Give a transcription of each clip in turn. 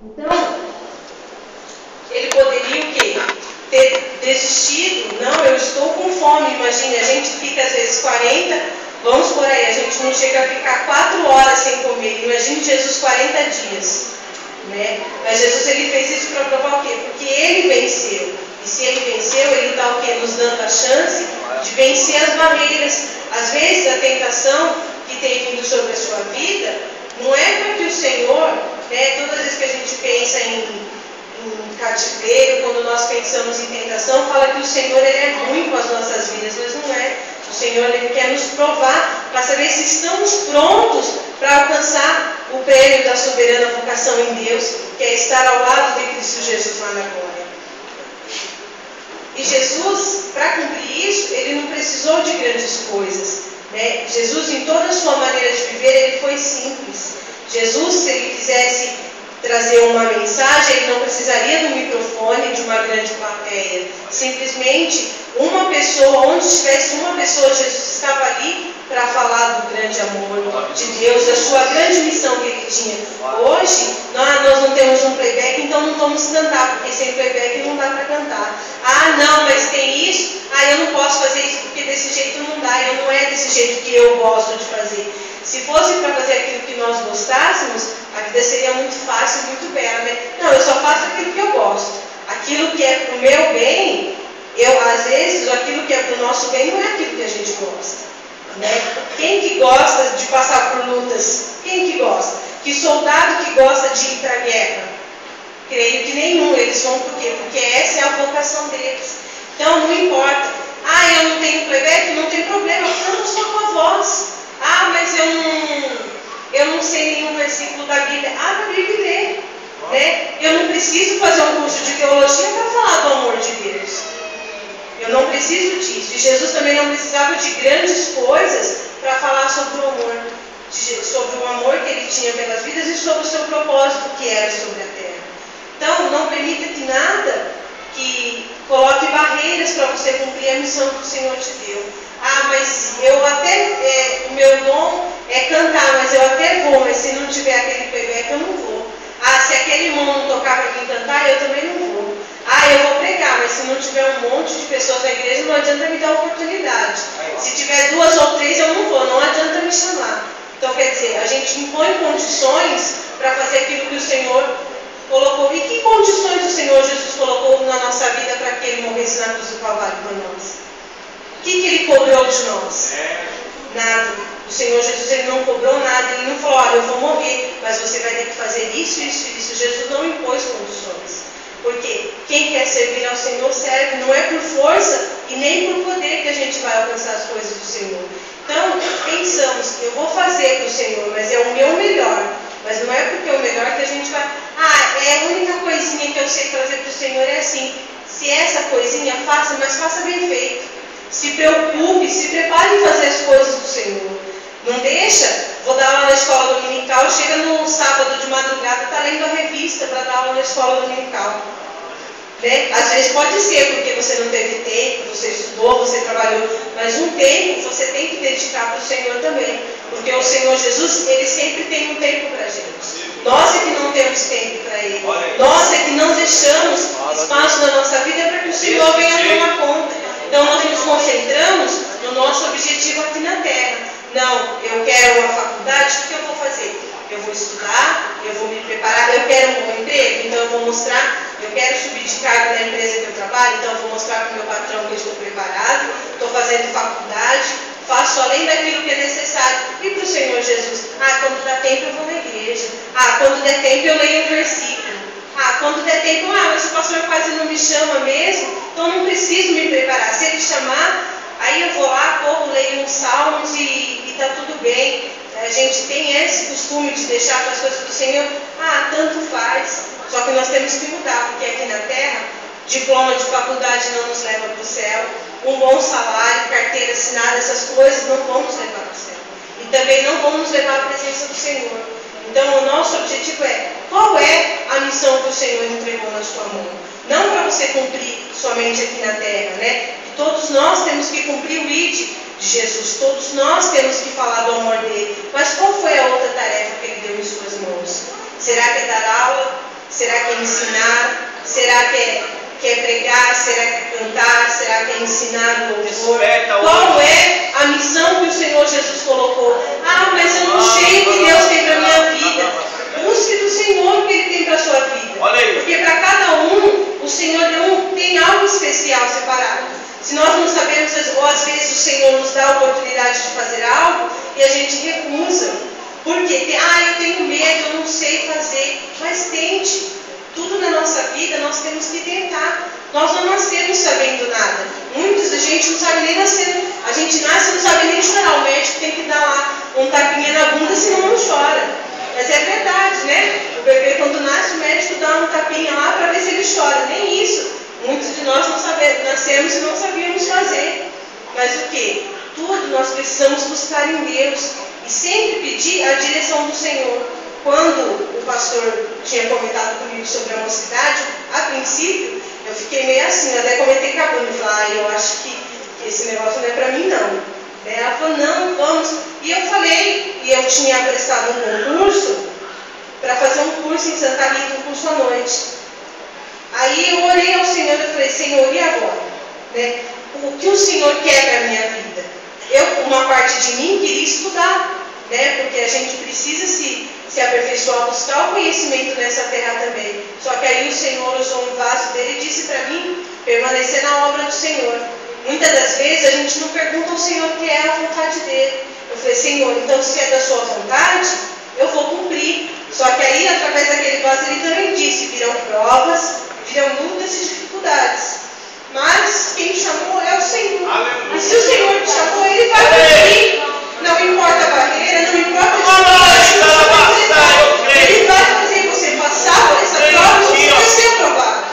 Então, ele poderia o quê? Ter desistido. Não, eu estou com fome. Imagine, a gente fica às vezes 40, vamos por aí, a gente não chega a ficar 4 horas sem comer. Imagine Jesus 40 dias. Né? Mas Jesus ele fez isso para provar o quê? Porque ele venceu. E se ele venceu, ele está o quê? Nos dando a chance de vencer as barreiras. Às vezes a tentação que tem vindo sobre a sua vida não é para que o Senhor, né, todas as vezes que a gente pensa em cativeiro, quando nós pensamos em tentação, fala que o Senhor ele é ruim com as nossas vidas, mas não é. O Senhor ele quer nos provar para saber se estamos prontos para alcançar o prêmio da soberana vocação em Deus, que é estar ao lado de Cristo Jesus lá na glória. E Jesus, para cumprir isso, ele não precisou de grandes coisas. Né? Jesus, em toda a sua maneira de viver, ele foi simples. Jesus, se ele quisesse trazer uma mensagem, ele não precisaria do microfone, de uma grande plateia. Simplesmente, uma pessoa, onde estivesse uma pessoa, Jesus estava ali para falar do grande amor de Deus, da sua grande missão que ele tinha. Hoje, nós não temos um playback, então não vamos cantar, porque sem playback não dá para cantar. Ah, não, mas tem isso? Ah, eu não posso fazer isso, porque desse jeito não dá, não é desse jeito que eu gosto de fazer. Se fosse para fazer aquilo que nós gostássemos, a vida seria muito fácil, muito bela, né? Não, eu só faço aquilo que eu gosto. Aquilo que é para o meu bem, às vezes, aquilo que é para o nosso bem não é aquilo que a gente gosta. Né? Quem que gosta de passar por lutas? Quem que gosta? Que soldado que gosta de ir para a guerra? Creio que nenhum. Eles vão por quê? Porque essa é a vocação deles. Então, não importa. Ah, eu não tenho playback? Não tem problema. Eu não sou com a voz. Ah, mas eu não sei nenhum versículo da Bíblia. Abra a Bíblia e lê. Né? Eu não preciso fazer um curso de teologia para falar do amor de Deus. Eu não preciso disso. E Jesus também não precisava de grandes coisas para falar sobre o amor. Sobre o amor que ele tinha pelas vidas e sobre o seu propósito que era sobre a terra. Então, não permita que nada que coloque barreiras para você cumprir a missão que o Senhor te deu. Ah, mas eu até, o meu dom é cantar, mas eu até vou, mas se não tiver aquele playback eu não vou. Ah, se aquele irmão não tocar para mim cantar, eu também não vou. Ah, eu vou pregar, mas se não tiver um monte de pessoas na igreja, não adianta me dar oportunidade. Se tiver 2 ou 3, eu não vou, não adianta me chamar. Então, quer dizer, a gente impõe condições para fazer aquilo que o Senhor colocou. E que condições o Senhor Jesus colocou na nossa vida para que Ele morresse na cruz do Calvário por nós? O que Ele cobrou de nós? Nada. O Senhor Jesus ele não cobrou nada, Ele não falou, olha, eu vou morrer, mas você vai ter que fazer isso, isso e isso. Jesus não impôs condições. Porque quem quer servir ao Senhor serve, não é por força e nem por poder que a gente vai alcançar as coisas do Senhor. Então, pensamos, eu vou fazer para o Senhor, mas é o meu melhor. Mas não é porque é o melhor que a gente vai... Ah, é a única coisinha que eu sei fazer para o Senhor é assim. Se essa coisinha, faça, mas faça bem feito. Se preocupe, se prepare em fazer as coisas do Senhor. Não deixa, vou dar aula na escola dominical, chega no sábado de madrugada, está lendo a revista para dar aula na escola dominical. Né? Às vezes pode ser porque você não teve tempo, você estudou, você trabalhou, mas um tempo você tem que dedicar para o Senhor também. Porque o Senhor Jesus, Ele sempre tem um tempo para a gente. Nós é que não temos tempo para Ele. Nós é que não deixamos espaço na nossa vida para que o Senhor venha tomar conta. Então nós nos concentramos no nosso objetivo aqui na Terra. Não, eu quero uma faculdade, o que eu vou fazer? Eu vou estudar, eu vou me preparar, eu quero um bom emprego, então eu vou mostrar, eu quero subir de cargo na empresa que eu trabalho, então eu vou mostrar para o meu patrão que eu estou preparado, estou fazendo faculdade, faço além daquilo que é necessário. E para o Senhor Jesus, quando dá tempo eu vou na igreja, quando der tempo eu leio um versículo, quando der tempo, mas o pastor quase não me chama mesmo, então não preciso me preparar. Se ele chamar, aí eu vou lá, corro, leio uns salmos e está tudo bem. A gente tem esse costume de deixar para as coisas do Senhor, tanto faz. Só que nós temos que mudar, porque aqui na terra, diploma de faculdade não nos leva para o céu, um bom salário, carteira assinada, essas coisas não vão nos levar para o céu. E também não vão nos levar à presença do Senhor. Então o nosso objetivo é, qual é a missão que o Senhor entregou na sua mão? Não para você cumprir somente aqui na terra, né? Todos nós temos que cumprir o ID de Jesus, todos nós temos que falar do amor dele. Mas qual foi a outra tarefa que ele deu em suas mãos? Será que é dar aula Será que é ensinar? Será que é pregar? Será que é cantar? Será que é ensinar o louvor? Qual é a missão que o Senhor Jesus colocou? Ah, mas eu não sei o que Deus tem para a minha vida. Busque do Senhor o que Ele tem para a sua vida. Porque para cada um, o Senhor tem algo especial separado. Se nós não sabemos, ou às vezes o Senhor nos dá a oportunidade de fazer algo e a gente recusa. Porque, eu tenho medo, eu não sei fazer. Mas tente. Tudo na nossa vida nós temos que tentar. Nós não nascemos sabendo nada. Muitos da gente não sabe nem nascer. A gente nasce e não sabe nem chorar. O médico tem que dar lá um tapinha na bunda, senão não chora. Mas é verdade, né? O bebê quando nasce, o médico dá um tapinha lá para ver se ele chora. Nem isso. Muitos de nós nascemos e não sabíamos fazer. Mas o que? Tudo nós precisamos buscar em Deus. E sempre pedir a direção do Senhor. Quando o pastor tinha comentado comigo sobre a mocidade, a princípio, eu fiquei meio assim, eu até comentei com a Bruna, falei, eu acho que esse negócio não é para mim não. Ela falou, não, vamos. E eu falei, e eu tinha prestado um concurso, para fazer um curso em Santa Rita, um curso à noite. Aí eu orei ao Senhor e falei, Senhor, e agora? Né? O que o Senhor quer para a minha vida? Uma parte de mim queria estudar. Né? Porque a gente precisa se aperfeiçoar, buscar o conhecimento nessa terra também. Só que aí o Senhor usou um vaso dele e disse para mim permanecer na obra do Senhor. Muitas das vezes a gente não pergunta ao Senhor o que é a vontade dele. Eu falei, Senhor, então se é da sua vontade, eu vou cumprir. Só que aí, através daquele vaso, ele também disse, virão provas, virão lutas e dificuldades. Mas quem chamou é o Senhor. Aleluia. E se o Senhor te chamou, Ele vai cumprir. Não importa a barreira, não importa a dificuldade, Ele vai fazer você passar por essa prova, você vai ser aprovado.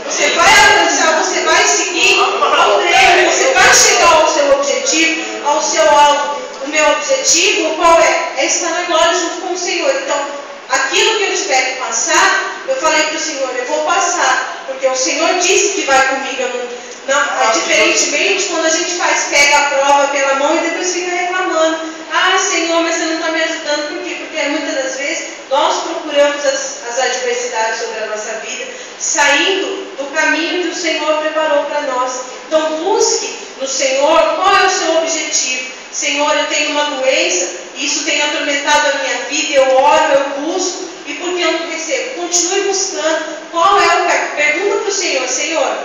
Você vai alcançar, você vai seguir ao prêmio, você vai chegar ao seu objetivo, ao seu alvo. O meu objetivo, qual é? É estar na glória junto com o Senhor. Então, aquilo que eu tiver que passar, eu falei para o Senhor, eu vou passar, porque o Senhor disse que vai comigo. Diferentemente, quando a gente pega a prova pela mão e depois fica reclamando. Ah, Senhor, mas você não está me ajudando. Por quê? Porque muitas das vezes nós procuramos as adversidades sobre a nossa vida, saindo do caminho que o Senhor preparou para nós. Então, busque no Senhor qual é o seu objetivo. Senhor, eu tenho uma doença, e isso tem atormentado a minha vida, eu oro, eu busco, e por que eu não recebo? Continue buscando. Qual é o caminho? Pergunta para o Senhor, Senhor,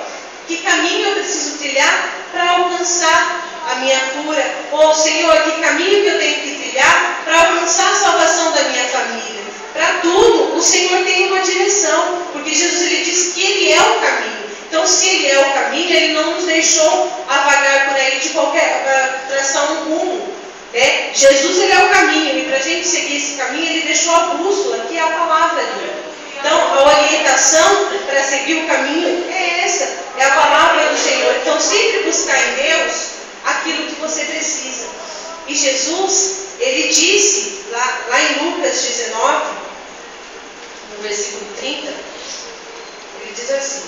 que caminho eu preciso trilhar para alcançar a minha cura? Ou, Senhor, que caminho que eu tenho que trilhar para alcançar a salvação da minha família? Para tudo, o Senhor tem uma direção, porque Jesus ele disse que Ele é o caminho. Então, se Ele é o caminho, Ele não nos deixou avagar por aí de qualquer traçar um rumo. Né? Jesus ele é o caminho, e para a gente seguir esse caminho, Ele deixou a bússola, que é a palavra dele. Então, a orientação para seguir o caminho é essa, é a palavra do Senhor. Então, sempre buscar em Deus aquilo que você precisa. E Jesus, Ele disse, lá em Lucas 19, no versículo 30, Ele diz assim,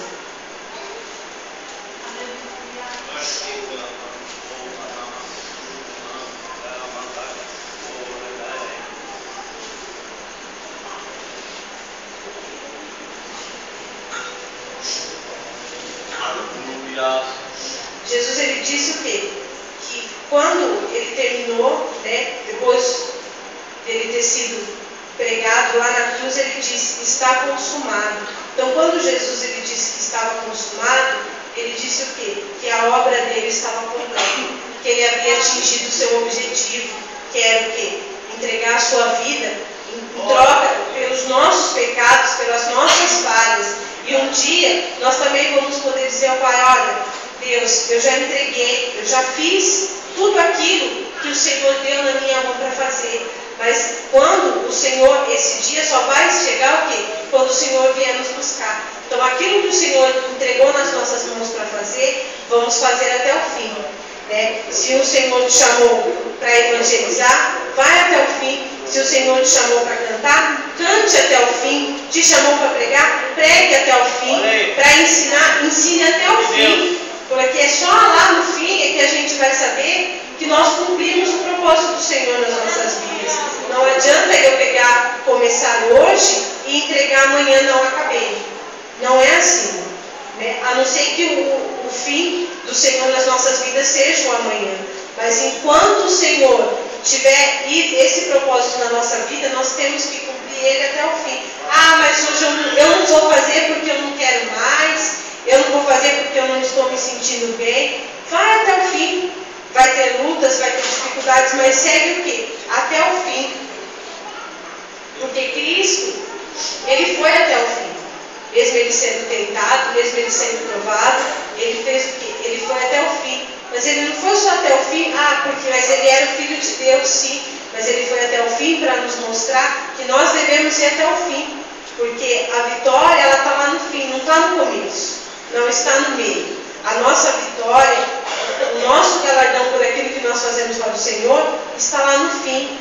Jesus ele disse o quê? Que quando ele terminou, né, depois dele ter sido pregado lá na cruz, ele disse, está consumado. Então, quando Jesus ele disse que estava consumado, ele disse o quê? Que a obra dele estava completa, que ele havia atingido o seu objetivo, que era o quê? Entregar a sua vida em troca pelos nossos pecados, pelas nossas falhas. E um dia, nós também vamos poder dizer ao Pai, olha, Deus, eu já entreguei, eu já fiz tudo aquilo que o Senhor deu na minha mão para fazer. Mas quando o Senhor, esse dia só vai chegar o quê? Quando o Senhor vier nos buscar. Então aquilo que o Senhor entregou nas nossas mãos para fazer, vamos fazer até o fim. Né? Se o Senhor te chamou para evangelizar, vai até o fim. Se o Senhor te chamou para cantar, cante até o fim. Te chamou para pregar, pregue até o fim. Para ensinar, ensine até o fim. Porque é só lá no fim é que a gente vai saber que nós cumprimos o propósito do Senhor nas nossas vidas. Não adianta eu começar hoje e entregar amanhã, não acabei. assim, né? A não ser que o fim do Senhor nas nossas vidas seja o amanhã. Mas enquanto o Senhor tiver esse propósito na nossa vida, nós temos que cumprir ele até o fim. Ah, mas hoje eu não vou fazer porque eu não quero mais, eu não vou fazer porque eu não estou me sentindo bem. Vai até o fim. Vai ter lutas, vai ter dificuldades, mas segue o quê? Até o fim. Porque Cristo, ele foi até o fim. Mesmo ele sendo tentado, mesmo ele sendo provado, ele fez o quê? Ele foi até o fim. Mas ele não foi só até o fim, mas ele era o Filho de Deus, sim. Mas ele foi até o fim para nos mostrar que nós devemos ir até o fim. Porque a vitória, ela está lá no fim, não está no começo. Não está no meio. A nossa vitória, o nosso galardão por aquilo que nós fazemos para o Senhor, está lá no fim.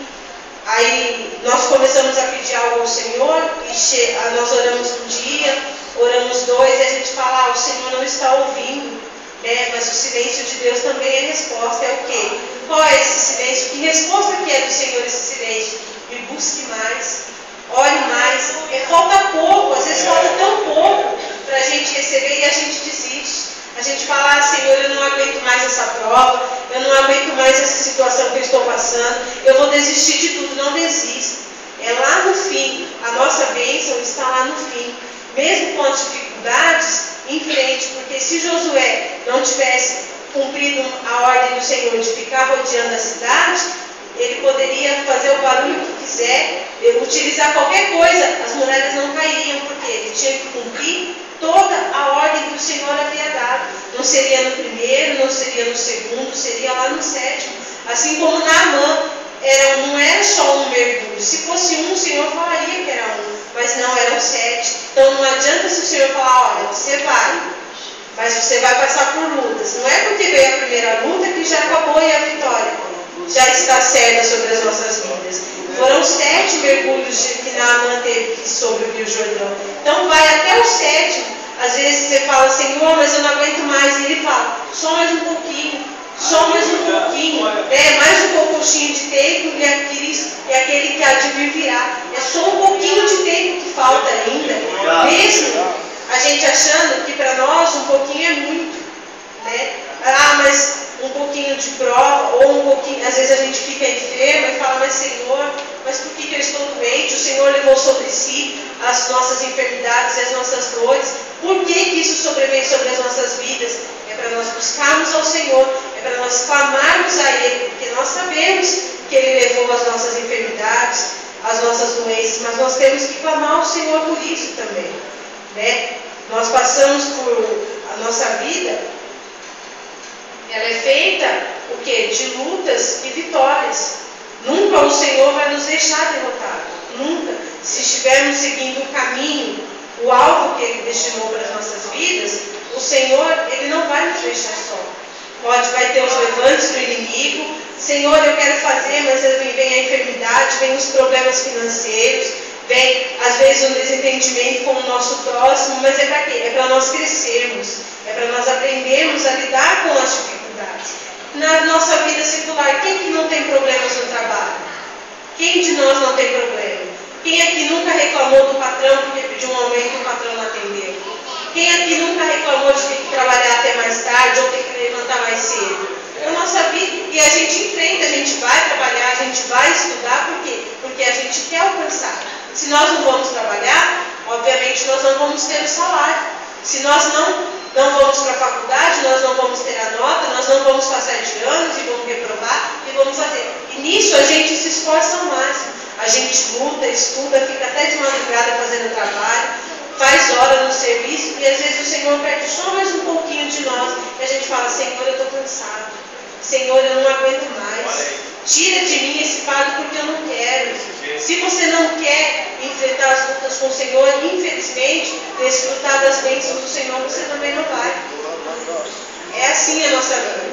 Aí nós começamos a pedir algo ao Senhor, e nós oramos um dia, oramos dois, e a gente fala, o Senhor não está ouvindo, né? Mas o silêncio de Deus também é resposta. É o quê? Qual é esse silêncio? Que resposta que é do Senhor esse silêncio? Me busque mais, ore mais. Falta pouco, às vezes falta tão pouco para a gente receber e a gente desiste. A gente fala, Senhor, eu não aguento mais essa prova, eu não aguento mais essa situação que eu estou passando, eu vou desistir de tudo. Não desista. É lá no fim. A nossa bênção está lá no fim. Mesmo com as dificuldades, em frente. Porque se Josué não tivesse cumprido a ordem do Senhor de ficar rodeando a cidade, ele poderia fazer o barulho que quiser, utilizar qualquer coisa, as muralhas não cairiam, porque ele tinha que cumprir toda a ordem que o Senhor havia dado. Não seria no primeiro, não seria no segundo, seria lá no sétimo. Assim como Naamã, não era só um mergulho. Se fosse um, o Senhor falaria que era um, mas não, eram 7. Então não adianta se o Senhor falar, olha, você vai, mas você vai passar por lutas. Não é porque veio a primeira luta que já acabou e a vitória já está certa sobre as nossas vidas. Foram 7 mergulhos que Naamã teve sobre o Rio Jordão. Então vai até o 7. Às vezes você fala, Senhor, mas eu não aguento mais. E ele fala, só mais um pouquinho, só mais um pouquinho. Mais um pouquinho de tempo e aquele que há de vir virá. É só um pouquinho de tempo que falta ainda. Mesmo a gente achando que para nós um pouquinho é muito, né? Mas um pouquinho de prova, ou um pouquinho, às vezes a gente fica enferma e fala, mas Senhor, mas por que eu estou doente? O Senhor levou sobre si as nossas enfermidades e as nossas dores. Por que isso sobrevém sobre as nossas vidas? É para nós buscarmos ao Senhor, é para nós clamarmos a Ele, porque nós sabemos que Ele levou as nossas enfermidades, as nossas doenças, mas nós temos que clamar ao Senhor por isso também, né? Nós passamos por a nossa vida. Ela é feita, o quê? De lutas e vitórias. Nunca o Senhor vai nos deixar derrotados. Nunca. Se estivermos seguindo o caminho, o alvo que Ele destinou para as nossas vidas, o Senhor, Ele não vai nos deixar só. Vai ter os levantes do inimigo. Senhor, eu quero fazer, mas vem a enfermidade, vem os problemas financeiros, vem, às vezes, um desentendimento com o nosso próximo, mas é para quê? É para nós crescermos. É para nós aprendermos a lidar com as dificuldades. Na nossa vida secular, quem que não tem problemas no trabalho? Quem de nós não tem problema? Quem aqui nunca reclamou do patrão porque pediu um aumento e o patrão não atendeu? Quem aqui nunca reclamou de ter que trabalhar até mais tarde ou ter que levantar mais cedo? Na nossa vida, e a gente enfrenta, a gente vai trabalhar, a gente vai estudar, por quê? Porque a gente quer alcançar. Se nós não vamos trabalhar, obviamente nós não vamos ter o salário. Se nós não vamos para a faculdade, nós não vamos ter a nota, nós não vamos passar de anos e vamos reprovar e vamos fazer. E nisso a gente se esforça ao máximo. A gente luta, estuda, fica até de madrugada fazendo trabalho, faz hora no serviço e às vezes o Senhor pede só mais um pouquinho de nós e a gente fala, Senhor, eu estou cansado. Senhor, eu não aguento mais. Tira de mim esse fardo porque eu não quero. Se você não quer enfrentar as lutas com o Senhor, infelizmente, desfrutar das bênçãos do Senhor, você também não vai. É assim a nossa vida.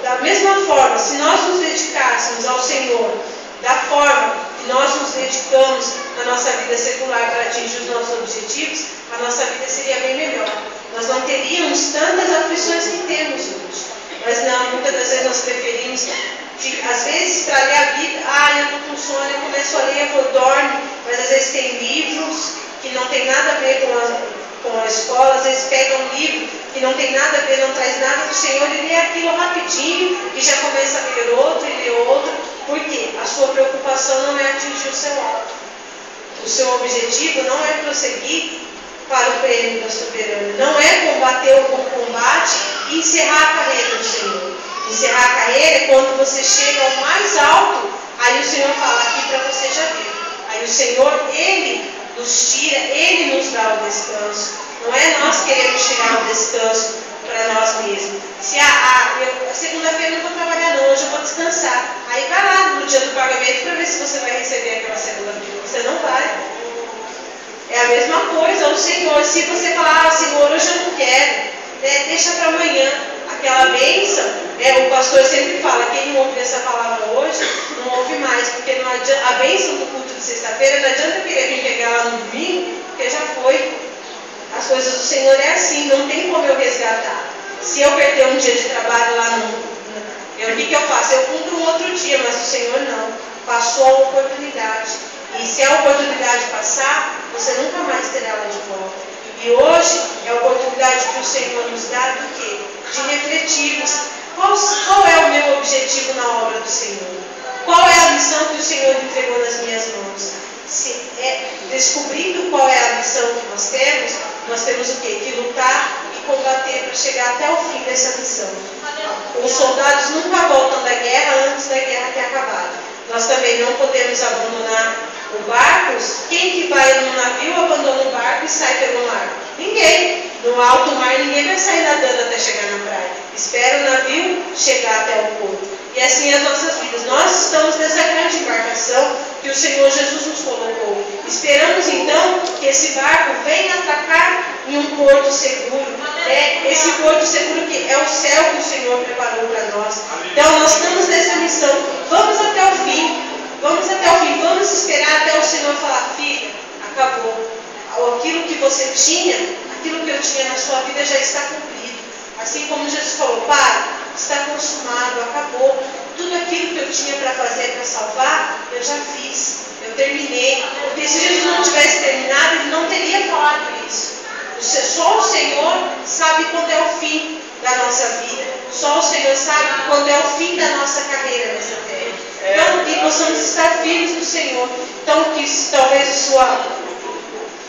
Da mesma forma, se nós nos dedicássemos ao Senhor, da forma que nós nos dedicamos na nossa vida secular para atingir os nossos objetivos, a nossa vida seria bem melhor. Nós não teríamos tantas aflições que temos hoje. Mas não, muitas das vezes nós preferimos, às vezes, estragar a vida. Eu estou com sono, eu começo a ler, eu dorme. Mas às vezes tem livros que não tem nada a ver com vão à escola, às vezes pega um livro que não tem nada a ver, não traz nada do Senhor, e lê aquilo rapidinho e já começa a ler outro e ler outro. Por quê? A sua preocupação não é atingir o seu alvo. O seu objetivo não é prosseguir para o prêmio da soberana, não é combater o bom combate e encerrar a carreira do Senhor. Encerrar a carreira é quando você chega ao mais alto, aí o Senhor fala aqui para você já ver. Aí o Senhor, Ele nos tira, Ele nos dá o descanso. Não é nós queremos tirar o descanso para nós mesmos. Se segunda-feira eu não vou trabalhar não, hoje eu vou descansar. Aí vai lá no dia do pagamento para ver se você vai receber aquela segunda-feira. Você não vai. É a mesma coisa, o Senhor, se você falar, Senhor, hoje eu não quero, deixa para amanhã. Aquela bênção, o pastor sempre fala, quem não ouve essa palavra hoje, não ouve mais, porque não adianta, a bênção do culto de sexta-feira, não adianta querer vir pegar lá no domingo, porque já foi. As coisas do Senhor é assim, não tem como eu resgatar. Se eu perder um dia de trabalho lá o que eu faço? Eu cumpro um outro dia, mas o Senhor não. Passou a oportunidade. E se a oportunidade passar, você nunca mais terá ela de volta. E hoje é a oportunidade que o Senhor nos dá do quê? De refletirmos. Qual é o meu objetivo na obra do Senhor? Qual é a missão que o Senhor entregou nas minhas mãos? Descobrindo qual é a missão que nós temos o quê? Que lutar e combater para chegar até o fim dessa missão. Os soldados nunca voltam da guerra antes da guerra ter acabado. Nós também não podemos abandonar o barco. Quem que vai no navio abandona o barco e sai pelo mar? Ninguém. No alto mar ninguém vai sair nadando até chegar na praia. Espera o navio chegar até o porto. E assim as nossas vidas. Nós estamos nessa grande embarcação que o Senhor Jesus nos colocou. Esperamos então que esse barco venha atracar em um porto seguro. Esse porto seguro que é o céu que o Senhor preparou para nós. Então nós estamos nessa missão. Vamos até o fim. Vamos até o fim. Vamos esperar até o Senhor falar, filha, acabou. Aquilo que você tinha, aquilo que eu tinha na sua vida já está cumprido. Assim como Jesus falou, Pai, está consumado, acabou. Tudo aquilo que eu tinha para fazer, para salvar, eu já fiz. Eu terminei. Porque se Jesus não tivesse terminado, ele não teria falado isso. Só o Senhor sabe quando é o fim da nossa vida. Só o Senhor sabe quando é o fim da nossa carreira nessa terra. Então, que possamos estar firmes no Senhor. Então, que talvez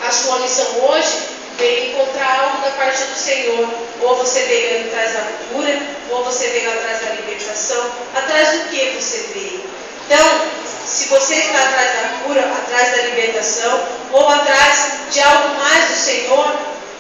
a sua missão hoje veio encontrar algo da parte do Senhor. Ou você veio atrás da cura, ou você veio atrás da libertação. Atrás do que você veio? Então, se você está atrás da cura, atrás da libertação, ou atrás de algo mais do Senhor,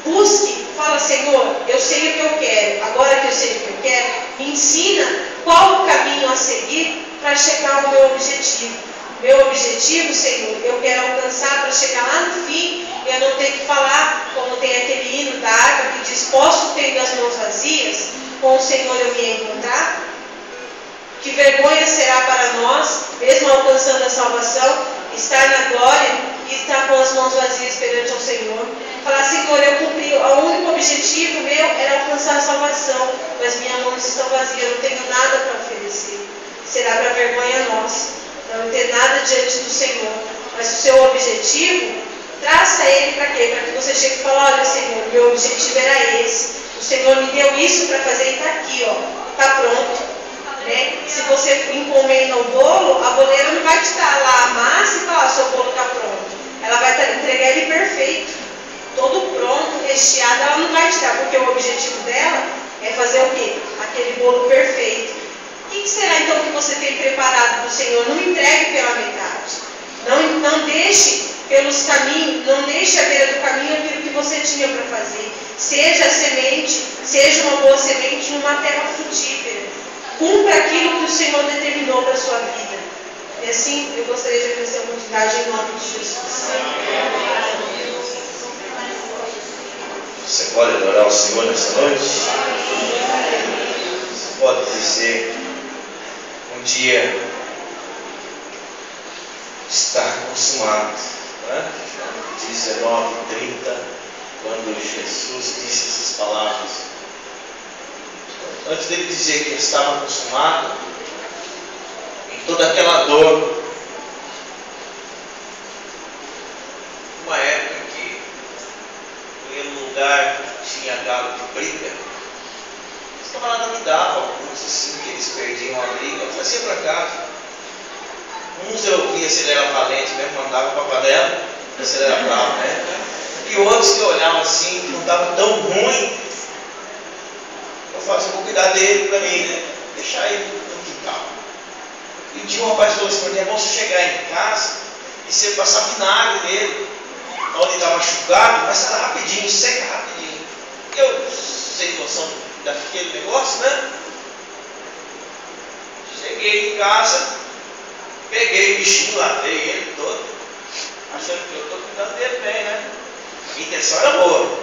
busque, fala, Senhor, eu sei o que eu quero. Agora que eu sei o que eu quero, me ensina qual o caminho a seguir para chegar ao meu objetivo. Meu objetivo, Senhor, eu quero alcançar para chegar lá no fim, eu não ter que falar, como tem aquele hino da harpa que diz, posso ter as mãos vazias, com o Senhor eu me encontrar? Que vergonha será para nós, mesmo alcançando a salvação, estar na glória e estar com as mãos vazias perante ao Senhor. Falar, Senhor, eu cumpri, o único objetivo meu era alcançar a salvação, mas minhas mãos estão vazias, eu não tenho nada para oferecer. Será para vergonha nossa. Não ter nada diante do Senhor. Mas o seu objetivo, traça ele para quê? Para que você chegue e fale, olha, Senhor, meu objetivo era esse. O Senhor me deu isso para fazer e está aqui, está pronto. Né? Se você encomenda o bolo, a boleira não vai te dar lá a massa e falar, seu bolo está pronto. Ela vai entregar ele perfeito. Todo pronto, recheado, ela não vai te dar, porque o objetivo dela é fazer o quê? Aquele bolo perfeito. O que será então que você tem preparado para o Senhor? Não entregue pela metade. Não deixe pelos caminhos, não deixe à beira do caminho aquilo que você tinha para fazer. Seja a semente, seja uma boa semente numa terra frutífera. Cumpra aquilo que o Senhor determinou para a sua vida. E assim eu gostaria de agradecer a oportunidade em nome de Jesus. Você pode adorar o Senhor nessa noite? Você pode dizer, um dia está consumado, né? 19:30, quando Jesus disse essas palavras. Antes dele dizer que estava consumado, em toda aquela dor, uma época que eu ia num lugar tinha galo de briga. Os camaradas me davam alguns assim, que eles perdiam a briga, eu trazia para casa. Uns eu via se ele era valente, mesmo mandava para a panela, se ele era bravo, né? E outros que eu olhava assim, que não estava tão ruim, eu falava assim, vou cuidar dele para mim, né? Deixar ele no quintal. E um dia um rapaz falou assim para mim, é bom você chegar em casa e você passar vinagre nele, onde está machucado, mas está rapidinho, seca rapidinho. Eu, sem noção daquele negócio, né? Cheguei em casa, peguei o bichinho, lavei ele todo, achando que eu estou cuidando dele bem, né? A intenção era boa.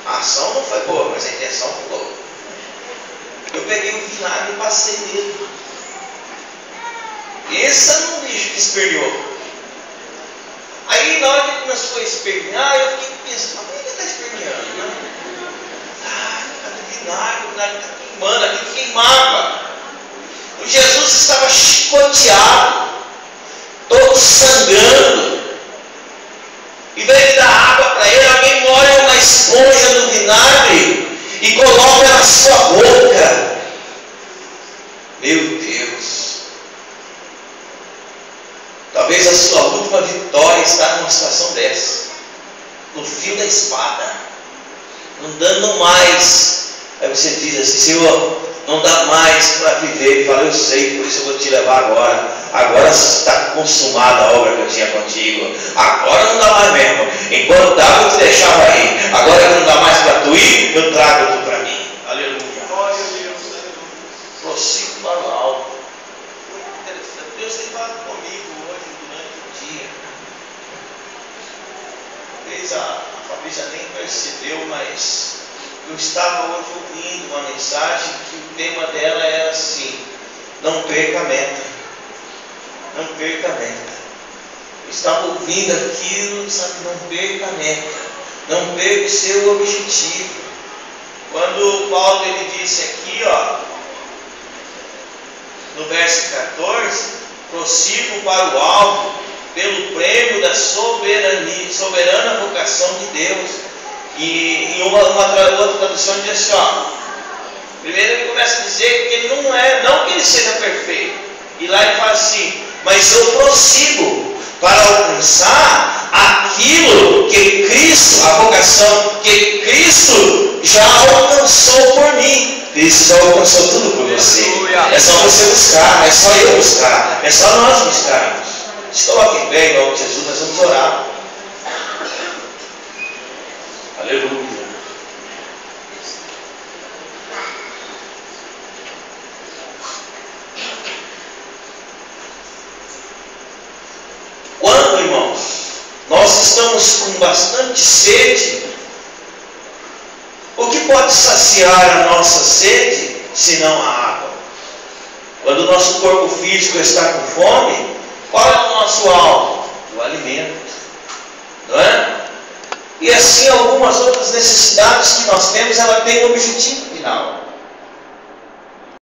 A ação não foi boa, mas a intenção foi boa. Eu peguei o vinagre e passei nele. Pensa num bicho que esperneou. Aí na hora que ele começou a espernear, eu fiquei pensando, por que ele está esperneando? Né? Ah, vinagre está queimando, aquilo queimava. O Jesus estava chicoteado, todo sangrando. E veio dar água para ele, alguém molha uma esponja no vinagre e coloca na sua boca. Meu Deus. Talvez a sua última vitória está numa situação dessa. No fio da espada. Não dando mais. Aí você diz assim, Senhor, não dá mais para viver. Ele fala, eu sei, por isso eu vou te levar agora. Agora está consumada a obra que eu tinha contigo. Agora não dá mais mesmo. Enquanto dava, eu te deixava aí. Agora que não dá mais para tu ir, eu trago tu para mim. Aleluia. Glória a Deus. Prossigo para o alto. Muito interessante. Deus tem falado comigo hoje durante o dia. Talvez a Fabrícia nem percebeu, mas eu estava hoje ouvindo uma mensagem que o tema dela era assim: não perca a meta. Não perca a meta. Eu estava ouvindo aquilo, sabe? Não perca a meta. Não perca o seu objetivo. Quando Paulo ele disse aqui, ó, no verso 14, prossigo para o alvo, pelo prêmio da soberana vocação de Deus. E em outra tradução diz assim, ó, primeiro ele começa a dizer que ele não que ele seja perfeito. E lá ele fala assim, mas eu prossigo para alcançar aquilo que Cristo, a vocação que Cristo já alcançou por mim. Cristo já alcançou tudo por você. É só você buscar, é só eu buscar, é só nós buscarmos. Se coloque em pé, em nome de Jesus, nós vamos orar. Aleluia. Quando, irmãos, nós estamos com bastante sede, o que pode saciar a nossa sede, senão a água? Quando o nosso corpo físico está com fome, qual é o nosso alvo? O alimento, não é? E assim algumas outras necessidades que nós temos, ela tem um objetivo final.